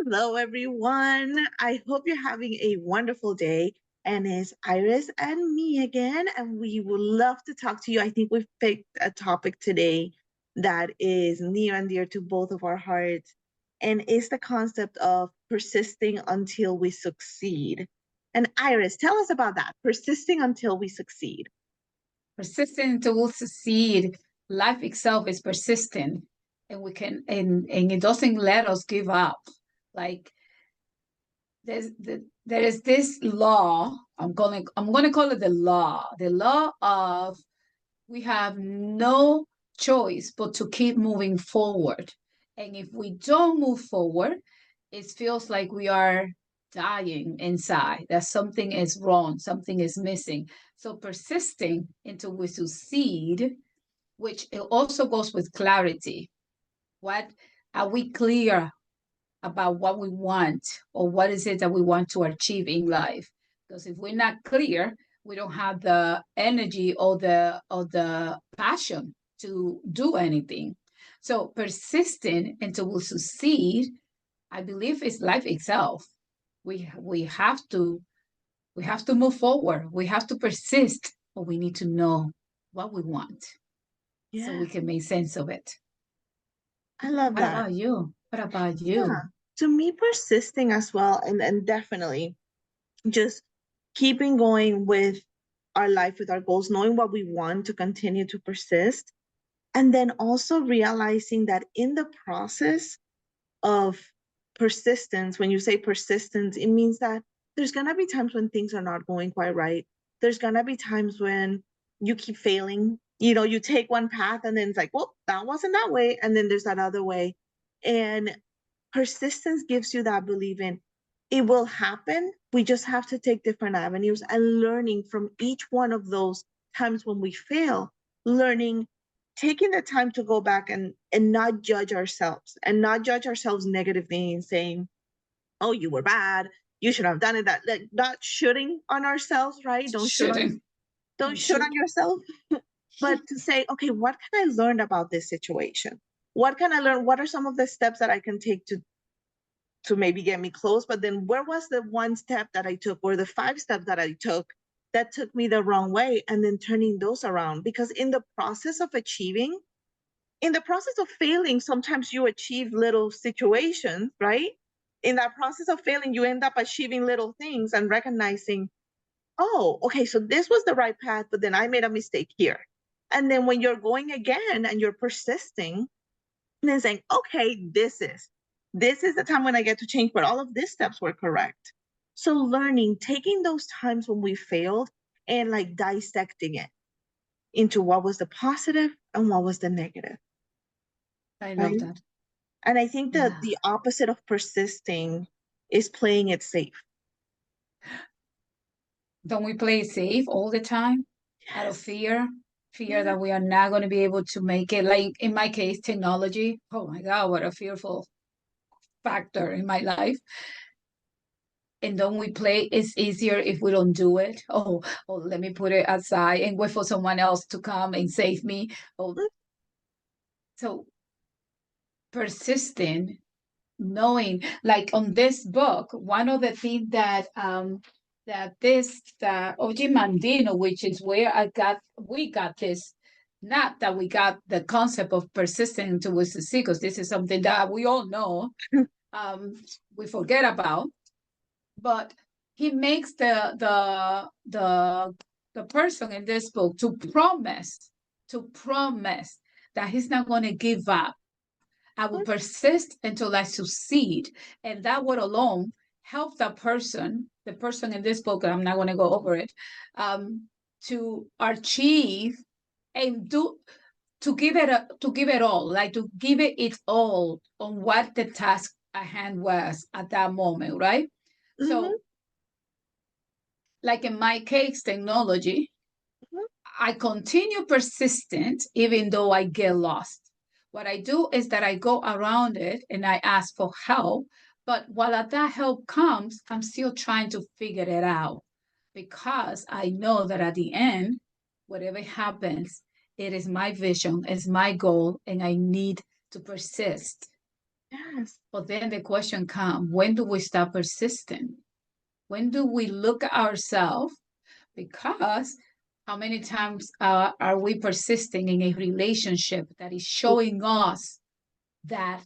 Hello, everyone. I hope you're having a wonderful day. And it's Iris and me again. And we would love to talk to you. I think we've picked a topic today that is near and dear to both of our hearts. And it's the concept of persisting until we succeed. And Iris, tell us about that persisting until we succeed. Persistent will succeed. Life itself is persistent, and we can and it doesn't let us give up. Like there is this law. I'm gonna call it the law. The law of we have no choice but to keep moving forward. And if we don't move forward, it feels like we are dying inside, that something is wrong, something is missing. So persisting until we succeed, which it also goes with clarity. What are we clear about what we want, or what is it that we want to achieve in life? Because if we're not clear, we don't have the energy or the passion to do anything. So persisting until we succeed, I believe, is life itself. We have to move forward. We have to persist, but we need to know what we want so Yeah, we can make sense of it. I love What that. about you? What about Yeah. you? To me, persisting as well, and definitely just keeping going with our life, with our goals, knowing what we want to continue to persist. And then also realizing that in the process of persistence, when you say persistence, it means that there's going to be times when things are not going quite right. There's going to be times when you keep failing. You take one path and then it's like, well, that wasn't that way. And then there's that other way. And persistence gives you that belief in it will happen. We just have to take different avenues and learning from each one of those times when we fail, learning, taking the time to go back and not judge ourselves and not judge ourselves negatively and saying, oh, you were bad, you should have done it, that, like, not shooting on ourselves, right? don't shoot on Shouldn't. don't You shoot on should. yourself, but to say, okay, what can I learn about this situation? What can I learn? What are some of the steps that I can take to maybe get me close? But then where was the one step that I took, or the five steps that I took that took me the wrong way, and then turning those around? Because in the process of achieving, in the process of failing, sometimes you achieve little situations, right? In that process of failing, you end up achieving little things and recognizing, oh, okay, so this was the right path, but then I made a mistake here. And then when you're going again and you're persisting, and then saying, okay, this is the time when I get to change, but all of these steps were correct. So learning, taking those times when we failed and like dissecting it into what was the positive and what was the negative, I love right? that. And I think that Yeah. the opposite of persisting is playing it safe. Don't we play it safe all the time out of Yes. fear? Fear Yeah. that we are not going to be able to make it. Like in my case, technology. Oh my God, what a fearful factor in my life. And don't we play it's easier if we don't do it? Oh, let me put it aside and wait for someone else to come and save me. Oh, so persisting, knowing, like on this book, one of the things that OG Mandino, which is where we got this, not that we got the concept of persisting until we succeed, because this is something that we all know, um, we forget about, but he makes the person in this book to promise that he's not going to give up. I will persist until I succeed. And that word alone helped the person in this book, and I'm not going to go over it, to achieve and to give it all, like to give it its all on what the task at hand was at that moment, right? Mm-hmm, So, like in my case, technology, mm-hmm, I continue persistent even though I get lost. What I do is that I go around it and I ask for help. But while that help comes, I'm still trying to figure it out because I know that at the end, whatever happens, it is my vision, it's my goal, and I need to persist. Yes. But then the question comes, when do we stop persisting? When do we look at ourselves? Because how many times are we persisting in a relationship that is showing us that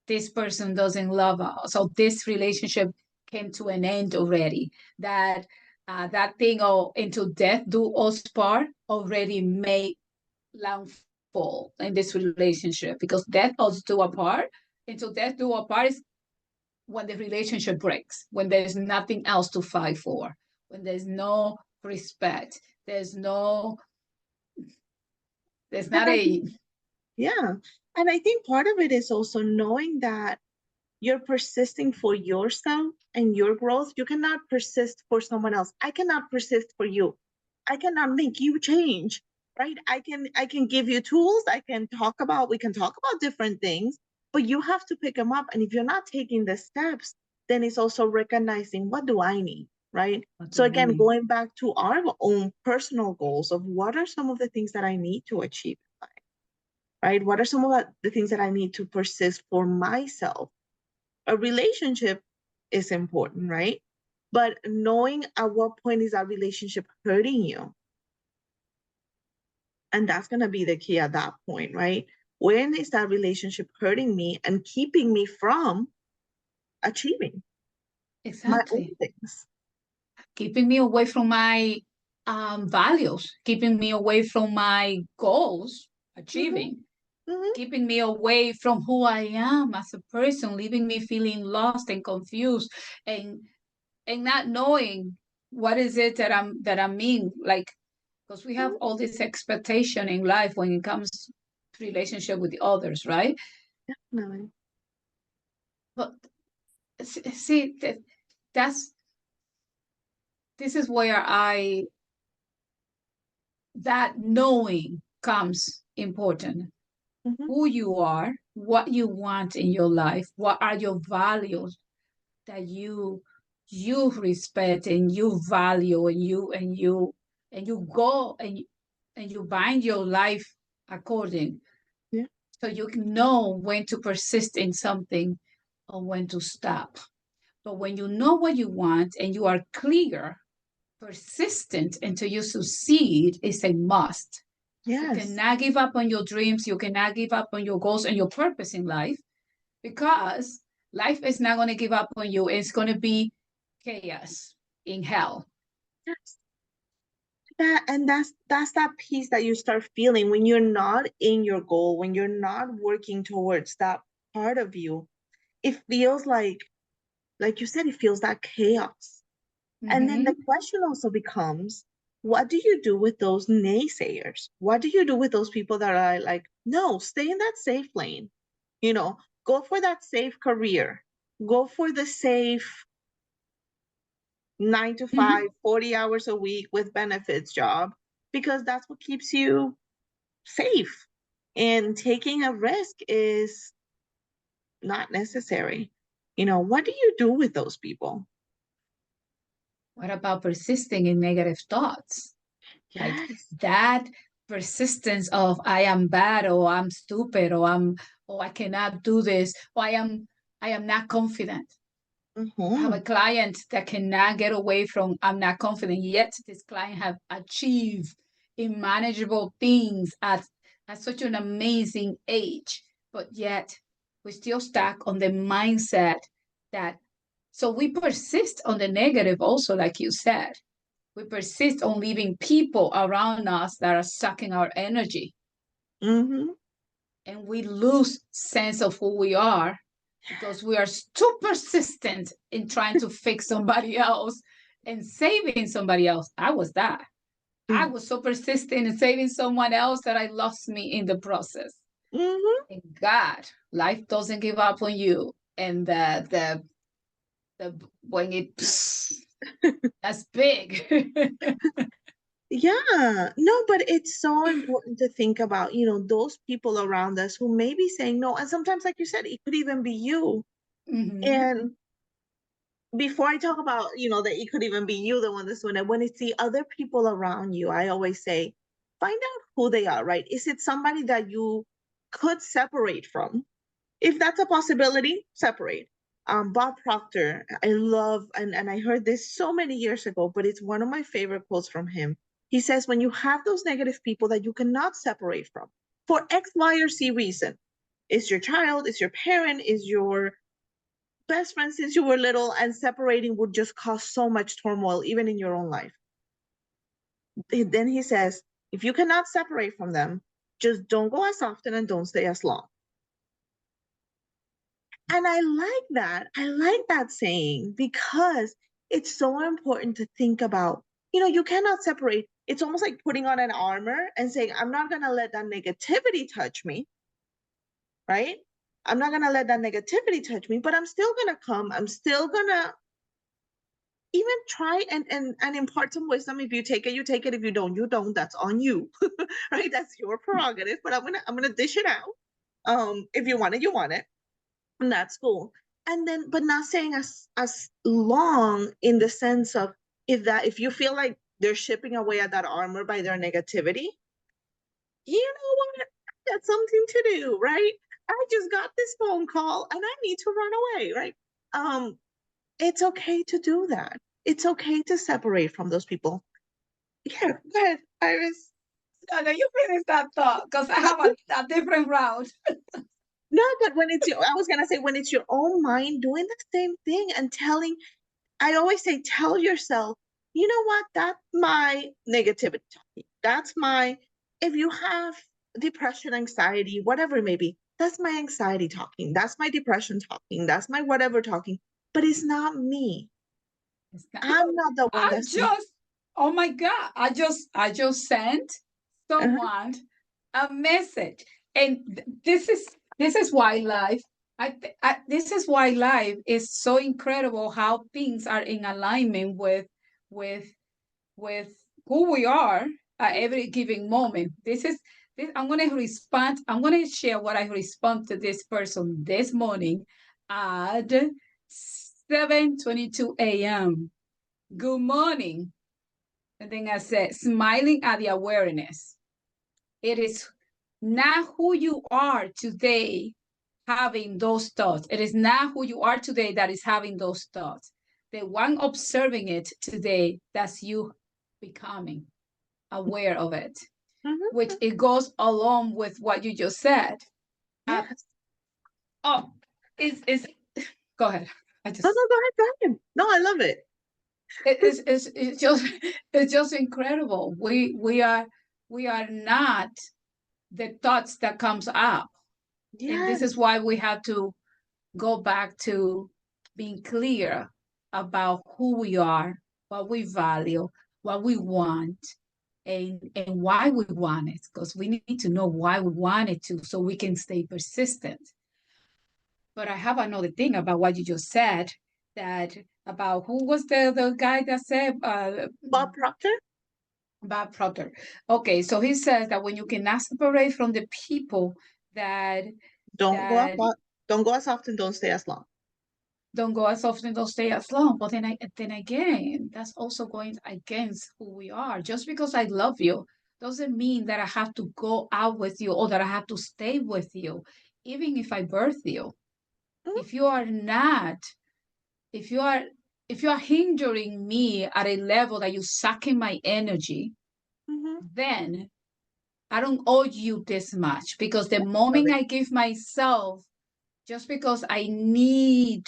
this person doesn't love us, so this relationship came to an end already, that that thing, oh, until death do us part, already made landfall in this relationship, because death us do apart. Until death do apart is when the relationship breaks, when there's nothing else to fight for, when there's no respect, there's no, there's And not I a. think, yeah. And I think part of it is also knowing that you're persisting for yourself and your growth. You cannot persist for someone else. I cannot persist for you. I cannot make you change, right? I can give you tools. We can talk about different things, but you have to pick them up. And if you're not taking the steps, then it's also recognizing, what do I need, right? What So do I again, need? going back to our own personal goals of what are some of the things that I need to achieve in life, right? What are some of the things that I need to persist for myself? A relationship is important, right? But knowing at what point is that relationship hurting you, and that's going to be the key at that point, right? When is that relationship hurting me and keeping me from achieving my own Exactly. things? Keeping me away from my values, keeping me away from my goals, Mm-hmm, achieving, mm-hmm, keeping me away from who I am as a person, leaving me feeling lost and confused, and not knowing what is it that I'm in, like, because we have mm-hmm. all this expectation in life when it comes to relationship with the others, right? Definitely. But see, that's this is where I that knowing comes important. Mm-hmm. Who you are, what you want in your life, what are your values that you respect and you value, and you go and you bind your life according, Yeah. so you can know when to persist in something or when to stop. But when you know what you want and you are clear, persistent until you succeed is a must. You Yes. cannot give up on your dreams. You cannot give up on your goals and your purpose in life, because life is not going to give up on you. It's going to be chaos in hell. Yes. And that's that piece that you start feeling when you're not in your goal, when you're not working towards that part of you. It feels like you said, it feels that chaos. And then the Mm-hmm. question also becomes, what do you do with those naysayers? What do you do with those people that are like, no, stay in that safe lane, you know, go for that safe career, go for the safe 9 to 5, Mm-hmm. 40 hours a week with benefits job, because that's what keeps you safe. And taking a risk is not necessary. What do you do with those people? What about persisting in negative thoughts? Like Yes. that persistence of I am bad, or I'm stupid, or I cannot do this, or I am not confident. I have Mm-hmm. a client that cannot get away from I'm not confident, yet this client have achieved unmanageable things at such an amazing age, but yet we're still stuck on the mindset that, so we persist on the negative also, like you said. We persist on leaving people around us that are sucking our energy, Mm-hmm. and we lose sense of who we are because we are too persistent in trying to fix somebody else and saving somebody else. I was that. I was so persistent in saving someone else that I lost me in the process. Mm-hmm. And God, life doesn't give up on you. And the when it that's big. Yeah, no, but it's so important to think about, those people around us who may be saying no. And sometimes, like you said, it could even be you. Mm-hmm. And before I talk about, that it could even be you, the one that's doing it, when it's the other people around you, I always say, find out who they are, right? Is it somebody that you could separate from? if that's a possibility, separate. Bob Proctor, I love, and I heard this so many years ago, but it's one of my favorite quotes from him. He says, when you have those negative people that you cannot separate from for X, Y, or Z reason, it's your child, it's your parent, is your best friend since you were little, and separating would just cause so much turmoil, even in your own life. Then he says, if you cannot separate from them, just don't go as often and don't stay as long. And I like that. I like that saying because it's so important to think about, you cannot separate. It's almost like putting on an armor and saying, I'm not going to let that negativity touch me, right? I'm not going to let that negativity touch me, but I'm still going to come. I'm still going to even try and impart some wisdom. If you take it, you take it. If you don't, you don't. That's on you, right? That's your prerogative, but I'm going to dish it out. If you want it, you want it. And that's cool. And then, but not saying as long in the sense of if you feel like they're chipping away at that armor by their negativity, you know what? I got something to do, right? I just got this phone call and I need to run away, right? It's okay to do that. It's okay to separate from those people. Yeah, go ahead, Iris. No, you finish that thought because I have a different route. No, but I was gonna say when it's your own mind doing the same thing and telling, I always say, tell yourself, you know what? That's my negativity talking. If you have depression, anxiety, whatever it may be, that's my anxiety talking. That's my depression talking. That's my whatever talking. But it's not me. I'm not the one I that's. just, oh my God, I just sent Uh-huh. someone a message, and this is why life. This is why life is so incredible. How things are in alignment with with who we are at every given moment. This. I'm gonna respond. I'm gonna share what I respond to this person this morning at 7:22 a.m. Good morning. And then I said, smiling at the awareness. It is not who you are today having those thoughts. It is not who you are today that is having those thoughts. The one observing it today, that's you becoming aware of it, which Mm-hmm. it goes along with what you just said. Uh, Yes. oh, it's go ahead. I No, just no, go ahead, go ahead. No, I love it. it's just it's just incredible. We are not the thoughts that comes up, and this is Yes. why we have to go back to being clear about who we are, what we value, what we want, and why we want it, because we need to know why we want it to so we can stay persistent. But I have another thing about what you just said, that about who was the guy that said Bob Proctor, Bob Proctor. Okay, so he says that when you cannot separate from the people that don't go that up, don't go as often, don't stay as long. don't go as often, don't stay as long. But then again, that's also going against who we are. Just because I love you doesn't mean that I have to go out with you or that I have to stay with you, even if I birth you. Mhm, If you are not, if you are if you are hindering me at a level that you're sucking my energy, mhm. then I don't owe you this much, because the Love moment it. I give myself, just because I need,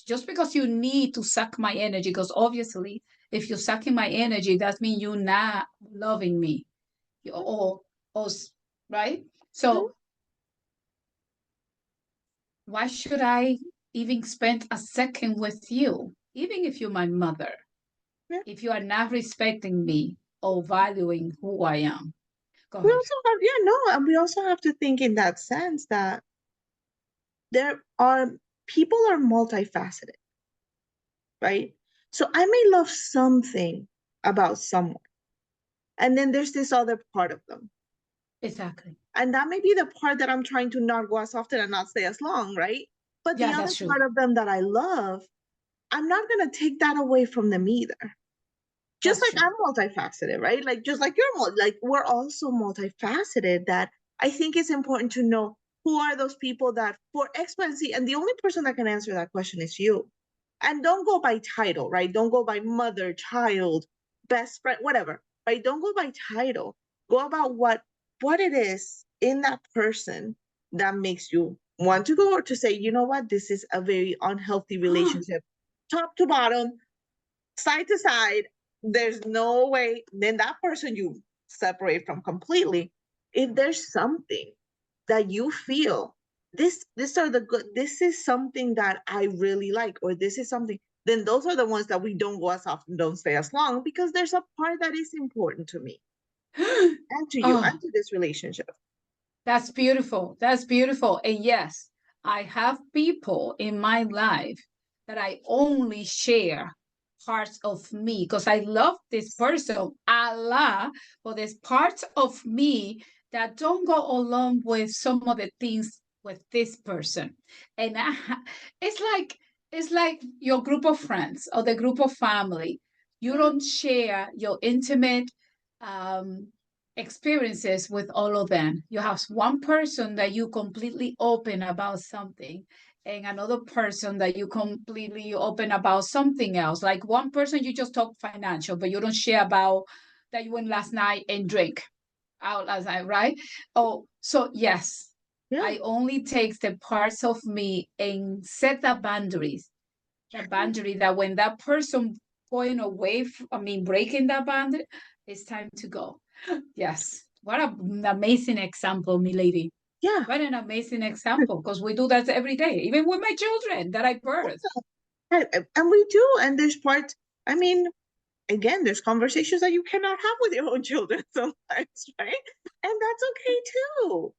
just because you need to suck my energy, because obviously, if you're sucking my energy, that means you're not loving me, or right? Mhm, So why should I even spend a second with you, even if you're my mother, yeah. if you are not respecting me or valuing who I am? Go We ahead. also have, yeah, no, and we also have to think in that sense that there are people are multifaceted, right? So I may love something about someone, and then there's this other part of them. Exactly. And that may be the part that I'm trying to not go as often and not stay as long, right? But the Yeah, other that's true. part of them that I love, I'm not going to take that away from them either. Just That's like true. I'm multifaceted, right? Like just like you're like we're also multifaceted. That I think it's important to know who are those people that for X, Y, and Z, and the only person that can answer that question is you. And don't go by title, right? Don't go by mother, child, best friend, whatever, right? Don't go by title. Go about what it is in that person that makes you want to go, or to say, you know what, this is a very unhealthy relationship, top to bottom, side to side. There's no way. Then that person you separate from completely. If there's something that you feel, this are the good, this is something that I really like, or this is something, then those are the ones that we don't go as often, don't stay as long, because there's a part that is important to me and to you Oh, and to this relationship. that's beautiful. That's beautiful. And yes, I have people in my life that I only share parts of me because I love this person a lot, but there's parts of me that don't go along with some of the things with this person. And it's like it's like your group of friends or the group of family. You Yeah, don't share your intimate um, experiences with all of them. You have one person that you completely open about something, and another person that you completely open about something else. Like one person you just talk financial, but you don't share about that you went last night and drink out last night, right? Oh, so yes, yeah, I only take the parts of me and set the boundaries. The boundary that when that person going away, I mean breaking that boundary, it's time to go. Yes. What an amazing example, Mileidy. yeah. What an amazing example, because we do that every day, even with my children that I birth. And we do, and there's parts, I mean, again, there's conversations that you cannot have with your own children sometimes, right? And that's okay too.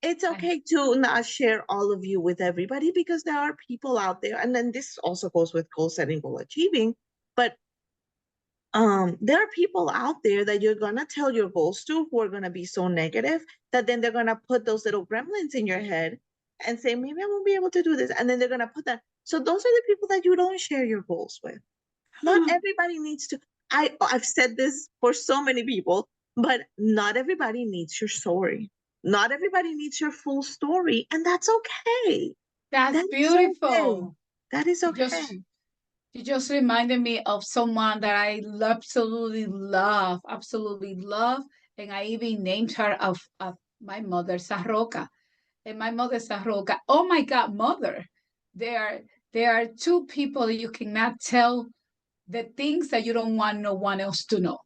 It's I, okay to not share all of you with everybody, because there are people out there, and then this also goes with goal setting, goal achieving, but there are people out there that you're gonna tell your goals to, who are gonna be so negative that then they're gonna put those little gremlins in your head and say, maybe I won't be able to do this, and then they're gonna put that. So those are the people that you don't share your goals with. Not everybody needs to. I've said this for so many people, but not everybody needs your story. Not everybody needs your full story, and that's okay. that's That is okay. beautiful. That is You okay. just you just reminded me of someone that I absolutely love, and I even named her of my mother, Sarroca. And my mother, Sarroca. Oh my God, mother! There, there are two people that you cannot tell the things that you don't want no one else to know.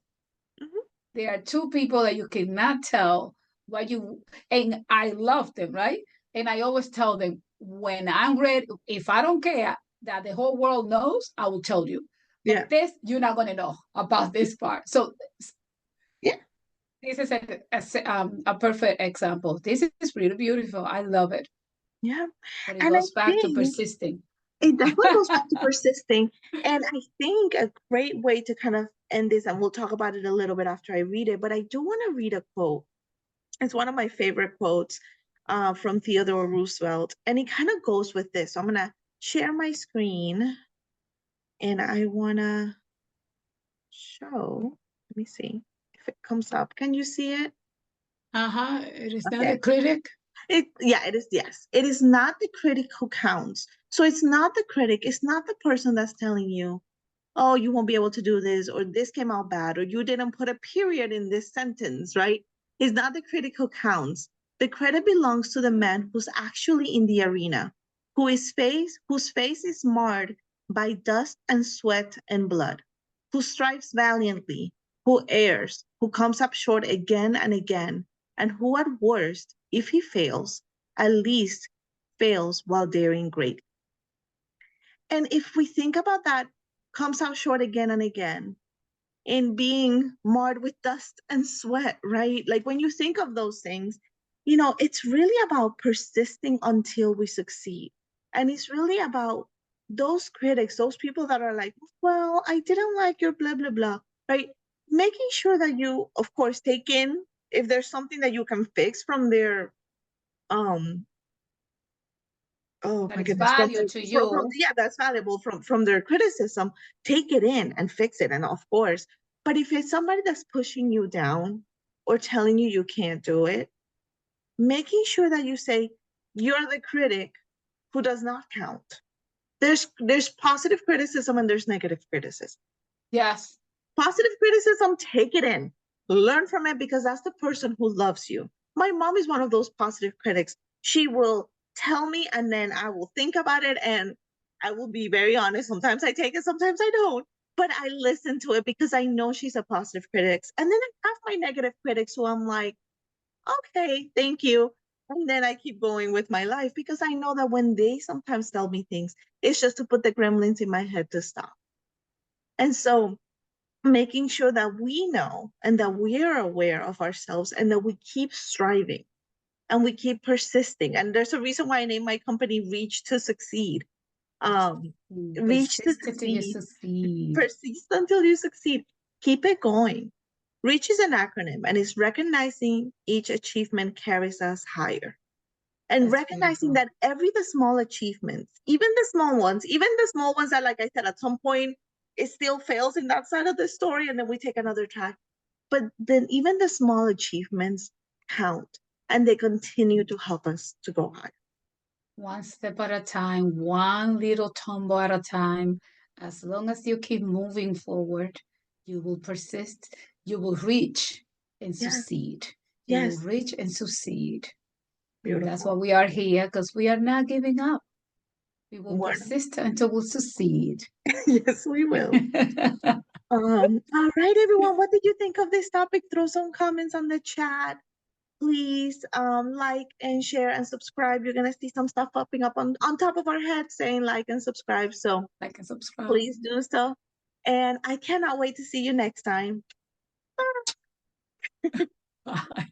Mhm. There are two people that you cannot tell what you, and I love them, right? And I always tell them when I'm ready, if I don't care that the whole world knows, I will tell you. Yeah, But this, you're not going to know about this part. So yeah, this is a perfect example. This is really beautiful. I love it. yeah. But it And I goes back to think persisting. it definitely goes back to persisting. And I think a great way to kind of end this, and we'll talk about it a little bit after I read it, but I do want to read a quote. It's one of my favorite quotes from Theodore Roosevelt, and it kind of goes with this. So I'm gonna share my screen, and I wanna show. Let me see if it comes up. Can you see it? Uh-huh. It is not a Okay. critic. Yeah, it is. Yes, it is not the critic who counts. So it's not the critic. It's not the person that's telling you, oh, you won't be able to do this, or this came out bad, or you didn't put a period in this sentence, right? It's not the critic who counts. The credit belongs to the man who's actually in the arena, whose face is marred by dust and sweat and blood, who strives valiantly, who errs, who comes up short again and again, and who at worst, if he fails, at least fails while daring greatly. And if we think about that, comes out short again and again in being marred with dust and sweat, right? Like when you think of those things, it's really about persisting until we succeed. And it's really about those critics, those people that are like, well, I didn't like your blah, blah, blah, right? Making sure that you, of course, take in if there's something that you can fix from their um oh That my is goodness, value to you. yeah, that's valuable from their criticism. Take it in and fix it, and of course. But if it's somebody that's pushing you down or telling you you can't do it, making sure that you say, you're the critic who does not count. There's positive criticism and there's negative criticism. Yes. Positive criticism, take it in, learn from it, because that's the person who loves you. My mom is one of those positive critics. She will tell me and then I will think about it, and I will be very honest. Sometimes I take it, sometimes I don't. But I listen to it because I know she's a positive critic. And then I have my negative critics who I'm like, okay, thank you. And then I keep going with my life because I know that when they sometimes tell me things, it's just to put the gremlins in my head to stop. And so making sure that we know and that we're aware of ourselves and that we keep striving and we keep persisting. And there's a reason why I named my company Reach to Succeed. Reach to Persist till you succeed, succeed. persist until you succeed. Keep it going. Reach is an acronym and it's recognizing each achievement carries us higher. And That's recognizing beautiful. that every the small achievements, even the small ones that, like I said, at some point it still fails in that side of the story, and then we take another track. But then even the small achievements count, and they continue to help us to go higher. One step at a time, one little tumble at a time. As long as you keep moving forward, you will persist, you will reach and Yes, succeed. You will yes, reach and succeed. And that's why beautiful. we are here, because we are not giving up. We will Word. persist until we succeed. Yes, we will. All right, everyone. What did you think of this topic? Throw some comments on the chat. Please like and share and subscribe. You're gonna see some stuff popping up on top of our head saying like and subscribe. So Like and subscribe. please do so. And I cannot wait to see you next time. Bye.